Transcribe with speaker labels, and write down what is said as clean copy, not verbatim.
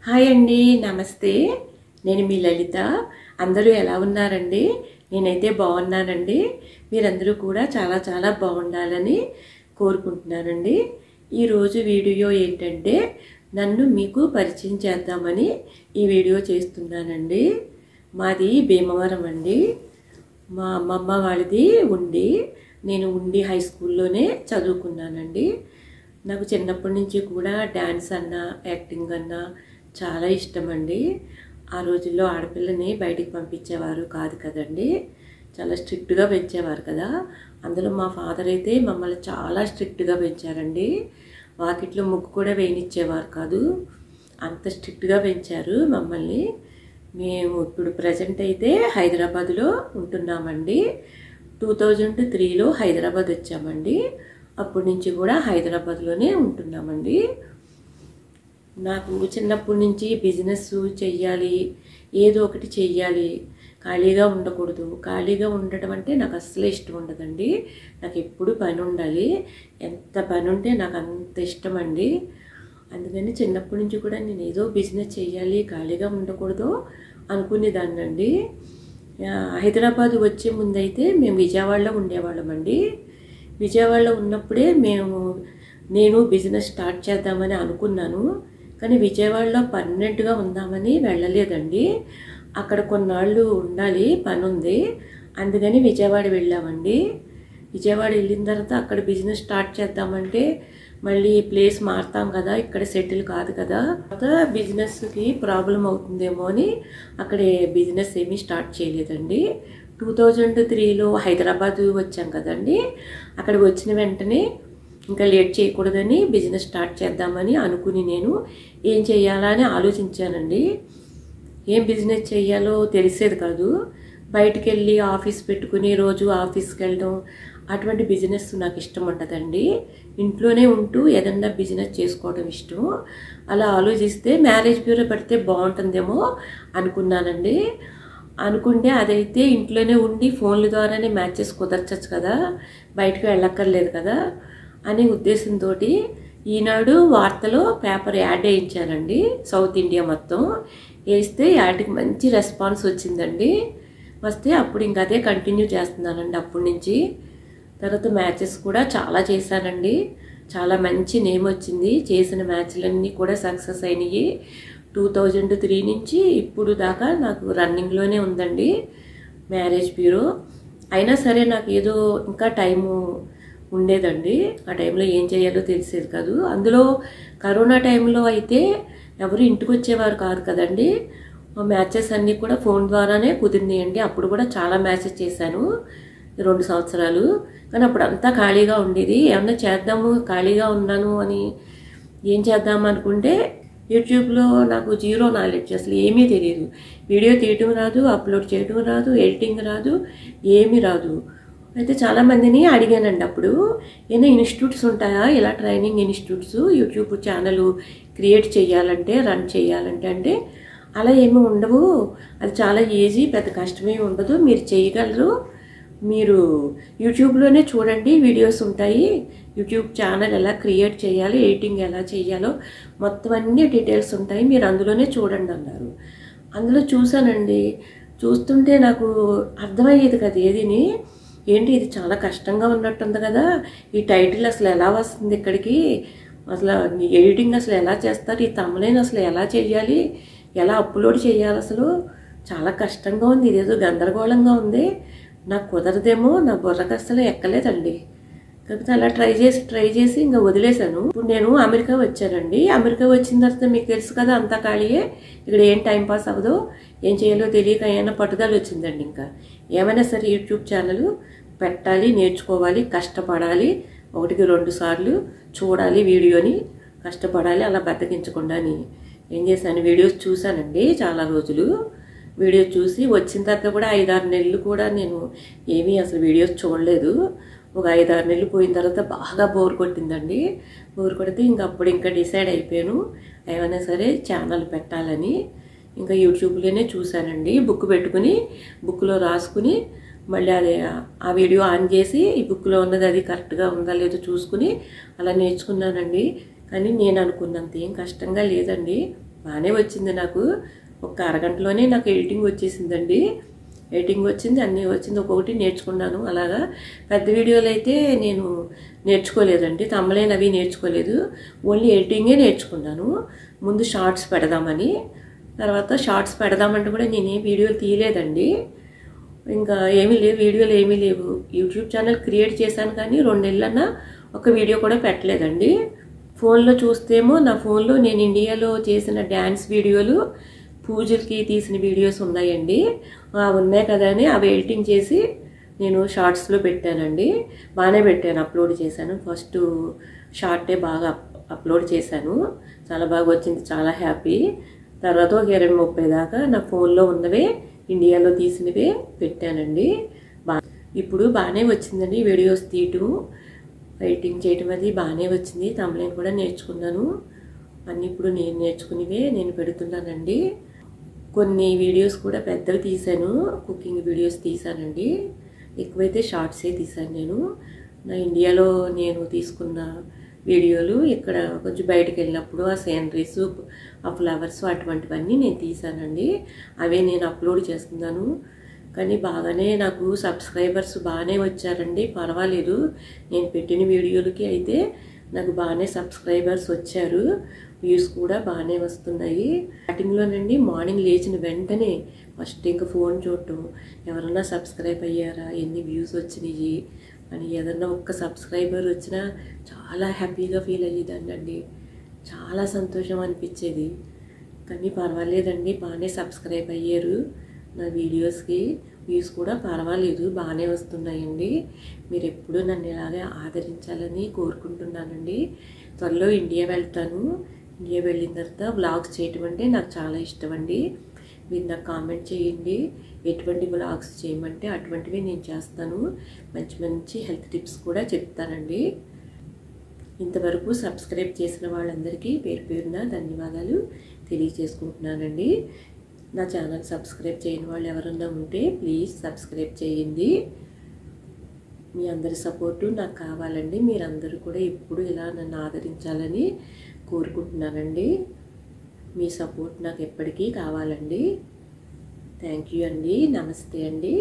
Speaker 1: Hi అండి, నమస్తే. నేను మీ లలిత. అందరూ ఎలా ఉన్నారండి? నేనైతే బాగున్నానండి. మీరందరూ కూడా చాలా చాలా బాగుండాలని కోరుకుంటున్నానండి. ఈరోజు వీడియో ఏంటంటే నన్ను మీకు పరిచయం చేద్దామని ఈ వీడియో చేస్తున్నానండి. మాది భీమవరం అండి. మా అమ్మమ్మ వాళ్ళది ఉండి, నేను ఉండి హై స్కూల్లోనే చదువుకున్నానండి. నాకు చిన్నప్పటి నుంచి కూడా డ్యాన్స్ అన్నా యాక్టింగ్ అన్నా చాలా ఇష్టం అండి. ఆ రోజుల్లో ఆడపిల్లని బయటికి పంపించేవారు కాదు కదండి, చాలా స్ట్రిక్ట్గా పెంచేవారు కదా. అందులో మా ఫాదర్ అయితే మమ్మల్ని చాలా స్ట్రిక్ట్గా పెంచారండి. వాకిట్లో ముగ్గు కూడా వేయనిచ్చేవారు కాదు, అంత స్ట్రిక్ట్గా పెంచారు మమ్మల్ని. మేము ఇప్పుడు ప్రజెంట్ అయితే హైదరాబాద్లో ఉంటున్నామండి. 2003లో హైదరాబాద్ వచ్చామండి. అప్పటి నుంచి కూడా హైదరాబాద్లోనే ఉంటున్నామండి. నాకు చిన్నప్పటి నుంచి బిజినెస్ చెయ్యాలి, ఏదో ఒకటి చెయ్యాలి, ఖాళీగా ఉండకూడదు. ఖాళీగా ఉండటం అంటే నాకు అస్సలు ఇష్టం ఉండదండి. నాకు ఎప్పుడు పని ఉండాలి. ఎంత పని ఉంటే నాకు అంత ఇష్టం అండి. అందుకని చిన్నప్పటి నుంచి కూడా నేను ఏదో బిజినెస్ చెయ్యాలి, ఖాళీగా ఉండకూడదు అనుకునేదాన్నండి. హైదరాబాద్ వచ్చే ముందైతే మేము విజయవాడలో ఉండేవాళ్ళమండి. విజయవాడలో ఉన్నప్పుడే నేను బిజినెస్ స్టార్ట్ చేద్దామని అనుకున్నాను. కానీ విజయవాడలో పర్మనెంట్గా ఉందామని వెళ్ళలేదండి. అక్కడ కొన్నాళ్ళు ఉండాలి, పని ఉంది, అందుకని విజయవాడ వెళ్ళామండి. విజయవాడ వెళ్ళిన తర్వాత అక్కడ బిజినెస్ స్టార్ట్ చేద్దామంటే మళ్ళీ ప్లేస్ మారుతాం కదా, ఇక్కడ సెటిల్ కాదు కదా, బిజినెస్కి ప్రాబ్లం అవుతుందేమో అని అక్కడే బిజినెస్ ఏమీ స్టార్ట్ చేయలేదండి. 2003లో హైదరాబాద్ వచ్చాం కదండి. అక్కడికి వచ్చిన వెంటనే ఇంకా లేట్ చేయకూడదని బిజినెస్ స్టార్ట్ చేద్దామని అనుకుని నేను ఏం చేయాలా అని ఆలోచించానండి. ఏం బిజినెస్ చేయాలో తెలిసేది కాదు. బయటికి వెళ్ళి ఆఫీస్ పెట్టుకుని రోజు ఆఫీస్కి వెళ్ళడం అటువంటి బిజినెస్ నాకు ఇష్టం ఉండదండి. ఇంట్లోనే ఉంటూ ఏదన్నా బిజినెస్ చేసుకోవడం ఇష్టం. అలా ఆలోచిస్తే మ్యారేజ్ బ్యూరో పెడితే బాగుంటుందేమో అనుకున్నానండి. అనుకుంటే అదైతే ఇంట్లోనే ఉండి ఫోన్ల ద్వారానే మ్యాచెస్ కుదర్చచ్చు కదా, బయటకు వెళ్ళక్కర్లేదు కదా అనే ఉద్దేశంతో ఈనాడు వార్తలో పేపర్ యాడ్ వేయించానండి. సౌత్ ఇండియా మొత్తం వేస్తే యాడ్కి మంచి రెస్పాన్స్ వచ్చిందండి. వస్తే అప్పుడు ఇంకా అదే కంటిన్యూ చేస్తున్నానండి అప్పటి నుంచి. తర్వాత మ్యాచెస్ కూడా చాలా చేశానండి. చాలా మంచి నేమ్ వచ్చింది. చేసిన మ్యాచ్లన్నీ కూడా సక్సెస్ అయినాయి. 2003 నుంచి ఇప్పుడు దాకా నాకు రన్నింగ్లోనే ఉందండి మ్యారేజ్ బ్యూరో. అయినా సరే నాకు ఏదో ఇంకా టైము ఉండేదండి. ఆ టైంలో ఏం చేయాలో తెలిసేది కాదు. అందులో కరోనా టైంలో అయితే ఎవరు ఇంటికి వచ్చేవారు కాదు కదండి. మ్యాచెస్ అన్నీ కూడా ఫోన్ ద్వారానే కుదిరినాయండి. అప్పుడు కూడా చాలా మ్యాచెస్ చేశాను 2 సంవత్సరాలు. కానీ అప్పుడు అంతా ఖాళీగా ఉండేది. ఏమన్నా చేద్దాము, ఖాళీగా ఉన్నాను అని ఏం చేద్దాం అనుకుంటే యూట్యూబ్లో నాకు జీరో నాలెడ్జ్, అసలు ఏమీ తెలియదు. వీడియో తీయటం రాదు, అప్లోడ్ చేయడం రాదు, ఎడిటింగ్ రాదు, ఏమీ రాదు. అయితే చాలామందిని అడిగానండి అప్పుడు, ఏమైనా ఇన్స్టిట్యూట్స్ ఉంటాయా, ఇలా training institutes YouTube channel create చేయాలంటే, రన్ చేయాలంటే అంటే అలా ఏమీ ఉండవు, అది చాలా ఈజీ, పెద్ద కష్టమే ఉండదు, మీరు చేయగలరు, మీరు యూట్యూబ్లోనే చూడండి, వీడియోస్ ఉంటాయి, యూట్యూబ్ ఛానల్ ఎలా క్రియేట్ చేయాలి, ఎడిటింగ్ ఎలా చేయాలో మొత్తం అన్ని డీటెయిల్స్ ఉంటాయి, మీరు అందులోనే చూడండి అన్నారు. అందులో చూశానండి. చూస్తుంటే నాకు అర్థమయ్యేది కదా ఏదిని, ఏంటి ఇది చాలా కష్టంగా ఉన్నట్టుంది కదా, ఈ టైటిల్ అసలు ఎలా వస్తుంది ఇక్కడికి, అసలు ఎడిటింగ్ అసలు ఎలా చేస్తారు, ఈ థంబ్నెయిల్ అసలు ఎలా చేయాలి, ఎలా అప్లోడ్ చేయాలి, అసలు చాలా కష్టంగా ఉంది, ఇదేదో గందరగోళంగా ఉంది, నాకు కుదరదేమో, నా బుర్రకు అసలు ఎక్కలేదండి. కాకపోతే అలా ట్రై చేసి ఇంకా వదిలేశాను. ఇప్పుడు నేను అమెరికా వచ్చానండి. అమెరికా వచ్చిన తర్వాత మీకు తెలుసు కదా, అంతా ఖాళీయే, ఇక్కడ ఏం టైంపాస్ అవ్వదు, ఏం చేయాలో తెలియక ఏమైనా పట్టుదల వచ్చిందండి. ఇంకా ఏమైనా సరే యూట్యూబ్ ఛానల్ పెట్టాలి, నేర్చుకోవాలి, కష్టపడాలి, 1-2 సార్లు చూడాలి వీడియోని, కష్టపడాలి, అలా బద్దకించకుండా అని ఏం చేశాను, వీడియోస్ చూశానండి చాలా రోజులు. వీడియో చూసి వచ్చిన తర్వాత కూడా 5-6 నెలలు కూడా నేను ఏమీ అసలు వీడియోస్ చూడలేదు. ఒక 5-6 నెలలు పోయిన తర్వాత బాగా బోర్ కొట్టిందండి. బోర్ కొడితే అప్పుడు డిసైడ్ అయిపోయాను ఏమైనా సరే ఛానల్ పెట్టాలని. ఇంకా యూట్యూబ్లోనే చూశానండి. బుక్ పెట్టుకుని బుక్లో రాసుకుని మళ్ళీ అది ఆ వీడియో ఆన్ చేసి ఈ బుక్లో ఉన్నది అది కరెక్ట్గా ఉందా లేదో చూసుకుని అలా నేర్చుకున్నానండి. కానీ నేను అనుకున్నంత ఏం కష్టంగా లేదండి. బాగానే వచ్చింది. నాకు ఒక అరగంటలోనే నాకు ఎడిటింగ్ వచ్చేసిందండి. ఎడిటింగ్ వచ్చింది, అన్నీ వచ్చింది, ఒక్కొక్కటి నేర్చుకున్నాను. అలాగా పెద్ద వీడియోలు అయితే నేను నేర్చుకోలేదండి, తమ్మలేని అవి నేర్చుకోలేదు, ఓన్లీ ఎడిటింగే నేర్చుకున్నాను. ముందు షార్ట్స్ పెడదామని, తర్వాత షార్ట్స్ పెడదామంటే కూడా నేనేం వీడియోలు తీయలేదండి. ఇంకా ఏమీ లేవు, వీడియోలు ఏమీ లేవు. యూట్యూబ్ ఛానల్ క్రియేట్ చేశాను కానీ 2 నెలలన్నా ఒక వీడియో కూడా పెట్టలేదండి. ఫోన్లో చూస్తేమో నా ఫోన్లో నేను ఇండియాలో చేసిన డ్యాన్స్ వీడియోలు, పూజలకి తీసిన వీడియోస్ ఉన్నాయండి. ఉన్నాయి కదా అని అవి ఎడిటింగ్ చేసి నేను షార్ట్స్లో పెట్టానండి. బాగానే పెట్టాను, అప్లోడ్ చేశాను. ఫస్ట్ షార్టే బాగా అప్లోడ్ చేశాను, చాలా బాగా వచ్చింది, చాలా హ్యాపీ. తర్వాత ఒక 20-30 దాకా నా ఫోన్లో ఉన్నవే, ఇండియాలో తీసినవే పెట్టానండి. ఇప్పుడు బాగానే వచ్చిందండి వీడియోస్ తీయటం, ఎడిటింగ్ చేయటం అది బాగానే వచ్చింది. తమ్ముళ్ళని కూడా నేర్చుకున్నాను. అన్నీ ఇప్పుడు నేను నేర్చుకునేవే నేను పెడుతున్నానండి. కొన్ని వీడియోస్ కూడా పెద్దవి తీశాను, కుకింగ్ వీడియోస్ తీశానండి. ఎక్కువైతే షార్ట్సే తీశాను నేను. నా ఇండియాలో నేను తీసుకున్న వీడియోలు ఇక్కడ కొంచెం బయటకు వెళ్ళినప్పుడు ఆ సీనరీస్, ఆ ఫ్లవర్స్ అటువంటివన్నీ నేను తీశానండి. అవే నేను అప్లోడ్ చేస్తున్నాను. కానీ బాగానే నాకు సబ్స్క్రైబర్స్ బాగానే వచ్చారండి, పర్వాలేదు. నేను పెట్టిన వీడియోలకి అయితే నాకు బాగానే సబ్స్క్రైబర్స్ వచ్చారు, వ్యూస్ కూడా బాగానే వస్తున్నాయి. స్టార్టింగ్లోనండి మార్నింగ్ లేచిన వెంటనే ఫస్ట్ ఇంకా ఫోన్ చూడటం, ఎవరన్నా సబ్స్క్రైబ్ అయ్యారా, ఎన్ని వ్యూస్ వచ్చినాయి అని ఏదన్నా ఒక్క సబ్స్క్రైబర్ వచ్చినా చాలా హ్యాపీగా ఫీల్ అయ్యేదాన్నండి, చాలా సంతోషం అనిపించేది. కానీ పర్వాలేదండి, బాగానే సబ్స్క్రైబ్ అయ్యారు నా వీడియోస్కి, వ్యూస్ కూడా పర్వాలేదు, బాగానే వస్తున్నాయండి. మీరు ఎప్పుడూ నన్ను ఇలాగే ఆదరించాలని కోరుకుంటున్నానండి. త్వరలో ఇండియా వెళ్తాను. ఇండియా వెళ్ళిన తర్వాత వ్లాగ్స్ చేయటం అంటే నాకు చాలా ఇష్టం అండి. మీరు నాకు కామెంట్ చేయండి, ఎటువంటి వ్లాగ్స్ చేయమంటే అటువంటివి నేను చేస్తాను. మంచి మంచి హెల్త్ టిప్స్ కూడా చెప్తానండి. ఇంతవరకు సబ్స్క్రైబ్ చేసిన వాళ్ళందరికీ పేరు పేరున ధన్యవాదాలు తెలియజేసుకుంటున్నానండి. నా ఛానల్ సబ్స్క్రైబ్ చేయని వాళ్ళు ఎవరన్నా ఉంటే ప్లీజ్ సబ్స్క్రైబ్ చేయండి. మీ అందరి సపోర్టు నాకు కావాలండి. మీరందరూ కూడా ఎప్పుడు ఇలా నన్ను ఆదరించాలని కోరుకుంటున్నానండి. మీ సపోర్ట్ నాకు ఎప్పటికీ కావాలండి. థ్యాంక్ యూ అండి. నమస్తే అండి.